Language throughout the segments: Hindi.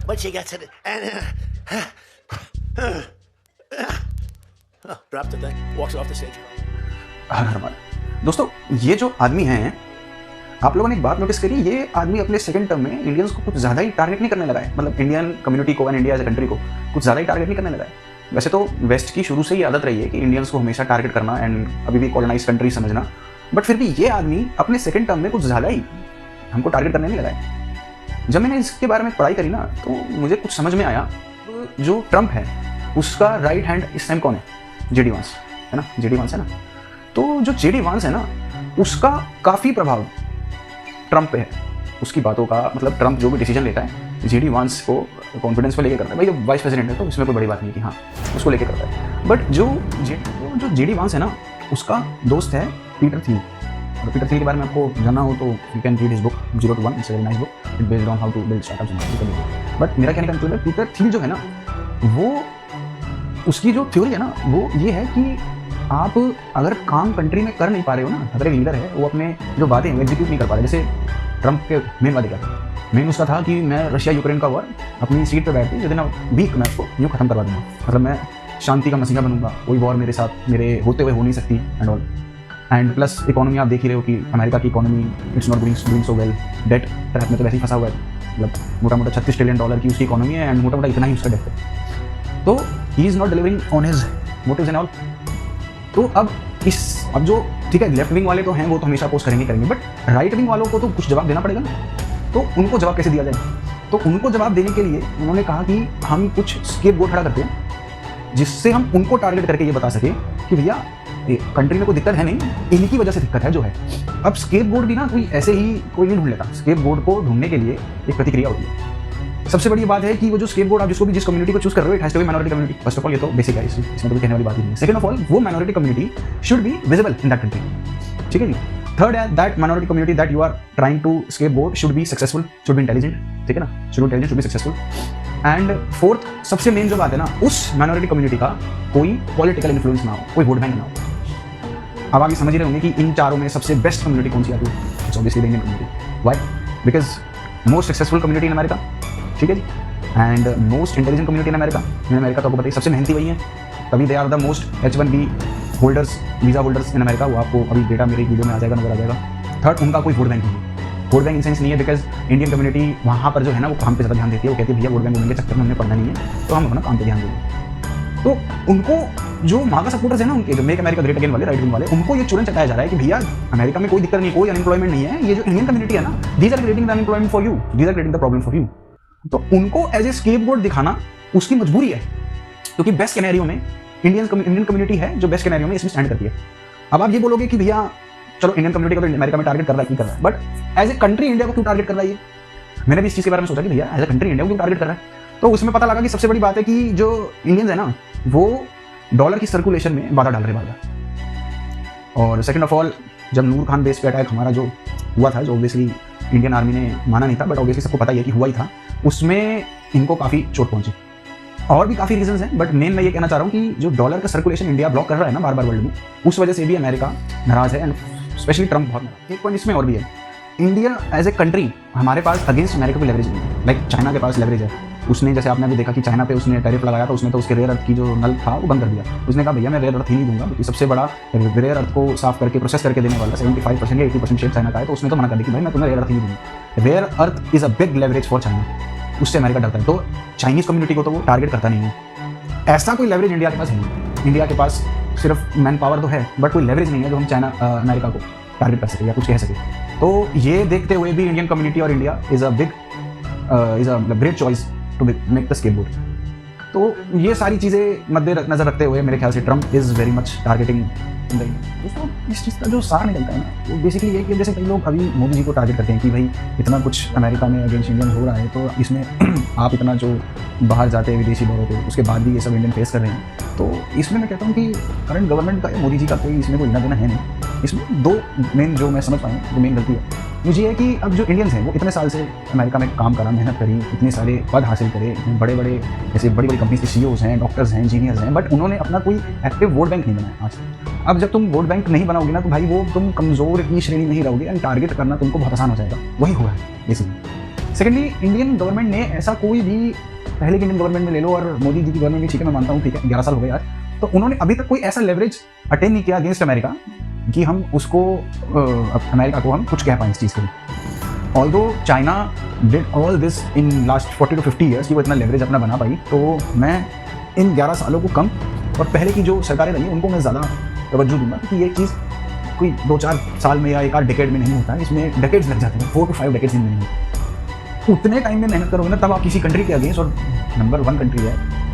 But she gets it and drops the thing, walks off the stage. हर हर बार दोस्तों, ये जो आदमी हैं, आप लोगों ने एक बात नोटिस करी, ये आदमी अपने सेकंड टर्म में इंडियंस को कुछ ज़्यादा ही टारगेट नहीं करने लगा है। मतलब इंडियन कम्युनिटी को and India as a country को कुछ ज़्यादा ही टारगेट नहीं करने लगा है। वैसे तो वेस्ट की शुरू से ही आदत रही है कि इंडियंस को हमेशा टारगेट करना एंड अभी भी कॉलोनाइज कंट्री समझना, बट फिर भी ये आदमी अपने सेकंड टर्म में कुछ ज़्यादा ही हमको टारगेट करने नहीं लगा है। जब मैंने इसके बारे में पढ़ाई करी ना, तो मुझे कुछ समझ में आया। जो ट्रम्प है उसका राइट हैंड इस टाइम कौन है? जेडी वांस है ना, जेडी वांस है ना। तो जो जेडी वांस है ना, उसका काफ़ी प्रभाव ट्रम्प पे है, उसकी बातों का। मतलब ट्रम्प जो भी डिसीजन लेता है जेडी वांस को कॉन्फिडेंस में लेके करता है। भाई वाइस प्रेसिडेंट है तो इसमें कोई बड़ी बात नहीं कि हाँ उसको लेके करता है। बट जो जेडी वांस है ना, उसका दोस्त है पीटर थिल। और पीटर थिल के बारे में आपको जानना हो तो you can read his book 0 to 1, it's a very nice book, it based on how to build startups. But मेरा कहने का मतलब है, पीटर थिल जो है ना, वो उसकी जो थ्योरी है ना, वो ये है कि आप अगर काम कंट्री में कर नहीं पा रहे हो ना, अगर एक लीडर है वो अपने जो बातें हैं एग्जीक्यूट नहीं कर पा रहे। जैसे ट्रम्प के मेन वादे क्या थे? मेन उसका था कि मैं रशिया यूक्रेन का वॉर अपनी सीट पे बैठ के विदिन अ वीक मैं उसको यूँ खत्म करवा दूंगा। मतलब मैं शांति का मसीहा बनूंगा, कोई वॉर मेरे साथ मेरे होते हुए हो नहीं सकती and all. And plus economy आप देख ही रहे हो कि अमेरिका की economy it's not doing so well. Debt trap में तो वैसे ही फंसा हुआ है। मतलब मोटा मोटा $36 ट्रिलियन की उसकी इकोनॉमी है एंड मोटा मोटा इतना ही उसका डेट है। तो he is not delivering on his motives and all. तो अब जो ठीक है, लेफ्ट विंग वाले तो हैं, वो तो हमेशा अपोज करेंगे, बट राइट विंग वालों को तो कुछ जवाब देना पड़ेगा ना। तो उनको जवाब कैसे दिया जाए? तो उनको जवाब देने के लिए उन्होंने कहा कि हम कुछ स्केपगोट खड़ा करते हैं, जिससे हम उनको टारगेट करके ये बता सके कि भैया कंट्री में कोई दिक्कत है नहीं, इनकी वजह से दिक्कत है जो है। अब स्केपगोट भी ना कोई ऐसे ही कोई नहीं ढूंढ लेता। स्केपगोट को ढूंढने के लिए एक प्रतिक्रिया होती है। सबसे बड़ी बात है कि वो जो स्केपगोट आप जिसको भी जिस कम्युनिटी को चूज कर रहे हो, it has to be minority community. First of all ये तो बेसिक है, इसमें तो कोई कहने वाली बात ही नहीं है। सेकंड ऑफ ऑल, वो minority community should be visible in that country, ठीक है जी। थर्ड है that minority community that you are trying to scapegoat should be successful, should be intelligent, ठीक है ना, should be intelligent, should be successful. And fourth सबसे मेन जो बात है ना, उस माइनॉरिटी कम्युनिटी का कोई पॉलिटिकल इन्फ्लुएंस ना हो, कोई वोट बैंक ना हो। अब आप ये समझ रहे होंगे कि इन चारों में सबसे बेस्ट कम्युनिटी कौन सी आती है? It's obviously the Indian community. Why? Because most successful community in America, ठीक है जी, and most intelligent community in America. In America तो आपको बताइए सबसे मेहनती वही है, तभी they are the most H1B holders, visa holders in America. वो आपको अभी डेटा मेरे वीडियो में आ जाएगा, नजर आ जाएगा। थर्ड, उनका कोई वोट बैंक नहीं है। वोट बैंक इन सेंस नहीं है बिकॉज इंडियन कम्युनिटी वहाँ पर जो है ना, वो काम पे ज़्यादा ध्यान देती है। वो कहती है भैया वोट बैंक के चक्कर में हमने पढ़ना नहीं है, तो हम अपना काम पे ध्यान देंगे। तो उनको जो मागा सपोर्टर्स है ना, उनके जो मेक अमेरिका ग्रेट अगेन वाले, राइट विंग वाले, उनको ये चुरन चटाया जा रहा है कि भैया अमेरिका में कोई दिक्कत नहीं, कोई अनएम्प्लॉयमेंट नहीं है। ये जो इंडियन कम्युनिटी है ना, these are creating the unemployment for you, these are creating the problem for you. तो उनको एज ए स्केपगोट दिखाना उसकी मजबूरी है, क्योंकि बेस्ट कैनेरियो में इंडियन कम्युनिटी है जो बेस्ट कैनेरियो में इसमें स्टैंड करती है। अब आप ये बोलोगे कि भैया चलो इंडियन कम्युनिटी को तो अमेरिका में टारगेट कर रहा है, क्यों कर रहा है, but as a country India को क्यों टारगेट कर रहा है? ये मैंने भी इस चीज़ के बारे में सोचा कि भैया एज ए कंट्री इंडिया को क्यों टारगेट कर रहा है। तो उसमें पता लगा कि सबसे बड़ी बात है कि जो इंडियंस है ना, वो डॉलर की सर्कुलेशन में बाधा डाल रहे बाधा। और सेकंड ऑफ ऑल, जब नूर खान बेस पे अटैक हमारा जो हुआ था, जो ऑब्वियसली इंडियन आर्मी ने माना नहीं था, बट ऑब्वियसली सबको पता ही है कि हुआ ही था, उसमें इनको काफ़ी चोट पहुंची। और भी काफ़ी रीजंस हैं, बट मेन मैं ये कहना चाह रहा हूँ कि जो डॉलर का सर्कुलेशन इंडिया ब्लॉक कर रहा है ना बार बार वर्ल्ड में, उस वजह से भी अमेरिका नाराज है एंड स्पेशली ट्रम्प बहुत नाराज। एक पॉइंट इसमें और भी है, इंडिया एज ए कंट्री हमारे पास अगेंस्ट अमेरिका कोई लेवरेज नहीं है। लाइक चाइना के पास लेवरेज है। उसने, जैसे आपने अभी देखा कि चाइना पे उसने टैरिफ लगाया था, उसने तो उसके रेयर अर्थ की जो नल था वो बंद कर दिया। उसने कहा भैया मैं रेयर अर्थ ही नहीं दूंगा, क्योंकि सबसे बड़ा रेयर अर्थ को साफ करके प्रोसेस करके देने वाला 75% या 80% शेयर चाइना का है। तो उसने तो मना कर दिया कि भाई मैं तुम्हें रेयर अर्थ ही नहीं दूंगा। Rare earth is a big leverage for China, उससे अमेरिका डरता है। तो चाइनीज कम्युनिटी को तो वो टारगेट करता नहीं है। ऐसा कोई लेवरेज इंडिया के पास है नहीं। इंडिया के पास सिर्फ मैन पावर तो है, बट कोई लेवरेज नहीं है जो हम चाइना अमेरिका को टारगेट कर सके या कुछ कह सके। तो ये देखते हुए भी इंडियन कम्युनिटी और India is a great choice to make the scapegoat. तो ये सारी चीज़ें मद्देनजर रखते हुए मेरे ख्याल से Trump is very much targeting दोस्तों। इस चीज़ का जो सार निकलता है ना, वो बेसिकली ये कि जैसे कई लोग अभी मोदी जी को टारगेट करते हैं कि भाई इतना कुछ अमेरिका में अगेंस्ट इंडियन हो रहा है, तो इसमें आप इतना जो बाहर जाते हैं विदेशी दौरों पे, उसके बाद भी ये सब इंडियन फेस कर रहे हैं। तो इसमें मैं कहता हूँ कि करंट गवर्नमेंट का, मोदी जी का कोई इसमें कोई लेना देना है नहीं। इसमें दो मेन जो मैं समझ पाया जो मेन गलती है मुझे है कि अब जो इंडियंस हैं वो इतने साल से अमेरिका में काम करा, मेहनत करी, इतने सारे पद हासिल करे, बड़े बड़े जैसे बड़ी बड़ी कंपनीज के CEOs हैं, डॉक्टर्स हैं, इंजीनियर्स हैं, बट उन्होंने अपना कोई एक्टिव वोट बैंक नहीं बनाया आज। अब जब तुम वोट बैंक नहीं बनाओगे ना, तो भाई वो तुम कमज़ोर की श्रेणी में ही रहोगे एंड टारगेट करना तुमको बहुत आसान हो जाएगा। वही हुआ है बेसिकली। सेकेंडली, इंडियन गवर्नमेंट ने ऐसा कोई भी, पहले की इंडियन गवर्नमेंट में ले लो और मोदी जी की गवर्नमेंट भी, ठीक है मैं मानता हूँ, ठीक है 11 साल हो गए आज, तो उन्होंने अभी तक कोई ऐसा लेवरेज अटेन नहीं किया अगेंस्ट अमेरिका कि हम उसको अमेरिका को हम कुछ कह पाएँ इस चीज़ के लिए। Although China did all this in last 40 to 50 years, कि वो इतना लेवरेज अपना बना पाई, तो मैं इन 11 सालों को कम और पहले की जो सरकारें रही उनको मैं ज़्यादा तवज्जो दूंगा, क्योंकि ये चीज़ कोई 2-4 साल में या एक आध डेकेड में नहीं होता है, इसमें डेकेड्स लग जाते हैं, 4 to 5 डेकेड्स इनमें नहीं होते। उतने टाइम में मेहनत करोगे ना, तब आप किसी कंट्री के अगेंस्ट, और नंबर 1 कंट्री है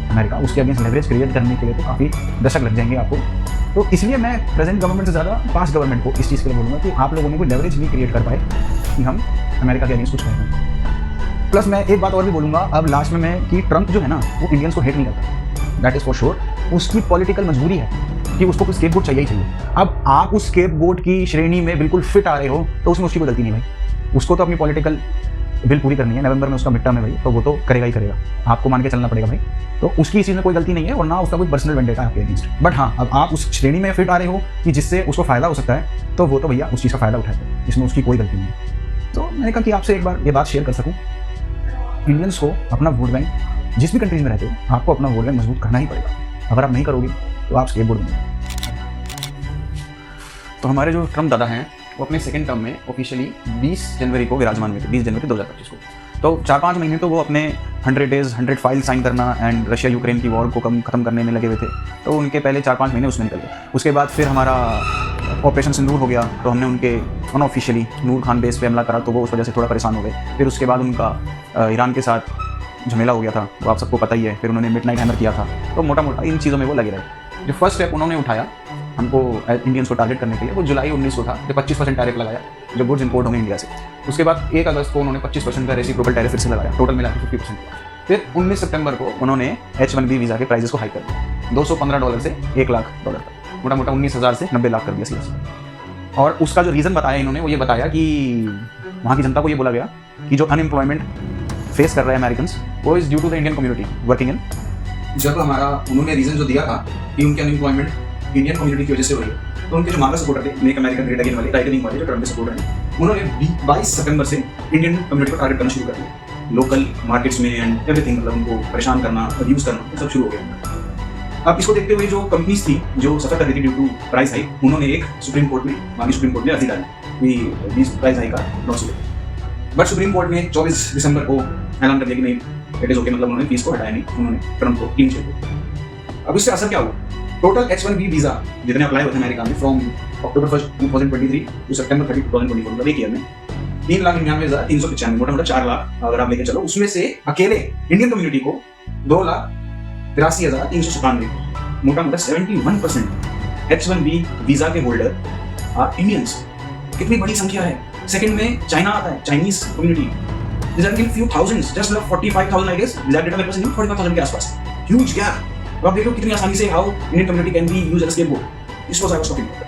अमेरिका, उसके अगेंस्ट लेवरेज क्रिएट करने के लिए तो काफ़ी दशक लग जाएंगे आपको। तो इसलिए मैं प्रेजेंट गवर्नमेंट से ज़्यादा पास्ट गवर्नमेंट को इस चीज़ के लिए बोलूँगा कि आप लोगों ने कोई लेवरेज नहीं क्रिएट कर पाए कि हम अमेरिका के अगेंस्ट कुछ करें। प्लस मैं एक बात और भी बोलूँगा अब लास्ट में मैं, कि ट्रंप जो है ना वो इंडियंस को हेट नहीं करता, दैट इज़ फॉर श्योर। उसकी पॉलिटिकल मजबूरी है कि उसको कोई स्केपगोट चाहिए ही चाहिए। अब आप उस स्केपगोट की श्रेणी में बिल्कुल फिट आ रहे हो तो उसमें उसकी कोई गलती नहीं भाई, उसको तो अपनी पॉलिटिकल बिल पूरी करनी है, नवंबर में उसका मिड टर्म है भाई, तो वो तो करेगा ही करेगा, आपको मान के चलना पड़ेगा भाई। तो उसकी इस चीज़ में कोई गलती नहीं है और ना उसका कोई पर्सनल वेंडेटा है आपके अगेंस्ट। बट हाँ, अब आप उस श्रेणी में फिट आ रहे हो कि जिससे उसको फायदा हो सकता है, तो वो तो भैया उस चीज़ का फायदा उठाते हैं, इसमें उसकी कोई गलती नहीं है। तो मैंने कहा कि आपसे एक बार ये बात शेयर कर सकूँ, इंडियंस को अपना वोट बैंक, जिस भी कंट्रीज में रहते हो आपको अपना वोट बैंक मजबूत करना ही पड़ेगा। अगर आप नहीं करोगे तो आप स्केपगोट बनेंगे। तो हमारे जो ट्रम्प दादा हैं वो अपने सेकंड टर्म में ऑफिशियली 20 जनवरी को विराजमान हुए थे, 20 जनवरी 2025 को। तो 4-5 महीने तो वो अपने 100 डेज 100 फाइल साइन करना एंड रशिया यूक्रेन की वॉर को खत्म करने में लगे हुए थे, तो उनके पहले 4-5 महीने उसमें निकल गए। उसके बाद फिर हमारा ऑपरेशन सिंदूर हो गया, तो हमने उनके अनऑफिशियली नूर खान बेस पे हमला करा, तो वो उस वजह से थोड़ा परेशान हो गए। फिर उसके बाद उनका ईरान के साथ झमेला हो गया था, वो आप सबको पता ही है। फिर उन्होंने मिडनाइट हैमर किया था, तो मोटा मोटा इन चीज़ों में वो लगे रहे। जो फर्स्ट स्टेप उन्होंने उठाया हमको इंडियंस को टारगेट करने के लिए, वो जुलाई 19 को था, जो 25% टैरिफ लगाया जो गुड्स इंपोर्ट होंगे इंडिया से। उसके बाद 1 अगस्त को उन्होंने 25% का रेसिप्रोकल टैरिफ फिर से लगाया, टोटल मिला के 50%। फिर 19 सितंबर को उन्होंने H-1B वीज़ा के प्राइजेस को हाई कर दिया, $215 से $1 लाख तक, मोटा मोटा 19,000 से 90 लाख कर दिया सीधा। और उसका जो रीज़न बताया इन्होंने, वो ये बताया कि वहाँ की जनता को ये बोला गया कि जो अनएम्प्लॉयमेंट फेस कर रहे हैं अमेरिकन, वो is due to the Indian community working in. जब हमारा उन्होंने रीज़न जो दिया था कि उनकी अनएम्प्लॉयमेंट इंडियन कम्युनिटी की वजह से हो रही है, तो उनके जो मार्का सपोर्टर थे, मेक अमेरिका ग्रेट अगेन वाले, राइट विंग वाले जो ट्रम्प के सपोर्टर हैं, उन्होंने 22 सितंबर से इंडियन कम्युनिटी को टारगेट करना शुरू कर दिया, लोकल मार्केट्स में एंड एवरीथिंग, मतलब उनको परेशान करना, अब्यूज करना, सब शुरू हो गया। अब इसको देखते हुए जो कंपनीज थी जो सफर कर रही थी ड्यू टू प्राइस हाइक, उन्होंने एक सुप्रीम कोर्ट में अर्जी डाली कि प्राइस हाइक का लॉस हुआ। बट सुप्रीम कोर्ट ने 24 दिसंबर को ऐलान कर दिया कि नहीं, इट इज ओके, मतलब उन्होंने फीस को हटाया नहीं, उन्होंने ट्रम्प को क्लीन चिट किया। अब इससे असर क्या हुआ? टोटल H-1B वीजा जितने अप्लाई हुए थे अमेरिका में फ्रॉम अक्टूबर 1, 2023 टू सितंबर 30, 2024, मतलब एक ईयर में 3,99,395, मोटा मोटा 4 लाख अगर आप लेके चलो, उसमें से अकेले इंडियन कम्युनिटी को 2,83,397, मोटा मोटा 71% H-1B वीजा के होल्डर आर इंडियंस। कितनी बड़ी संख्या है। सेकंड में चाइना आता है, Chinese community, these are few thousands, just like 45,000 I guess, that data मेरे पास नहीं, 45,000 के आसपास, huge gap। अब आप देख लो कितनी आसानी से how Indian community can be used as a scapegoat। This was I was talking about।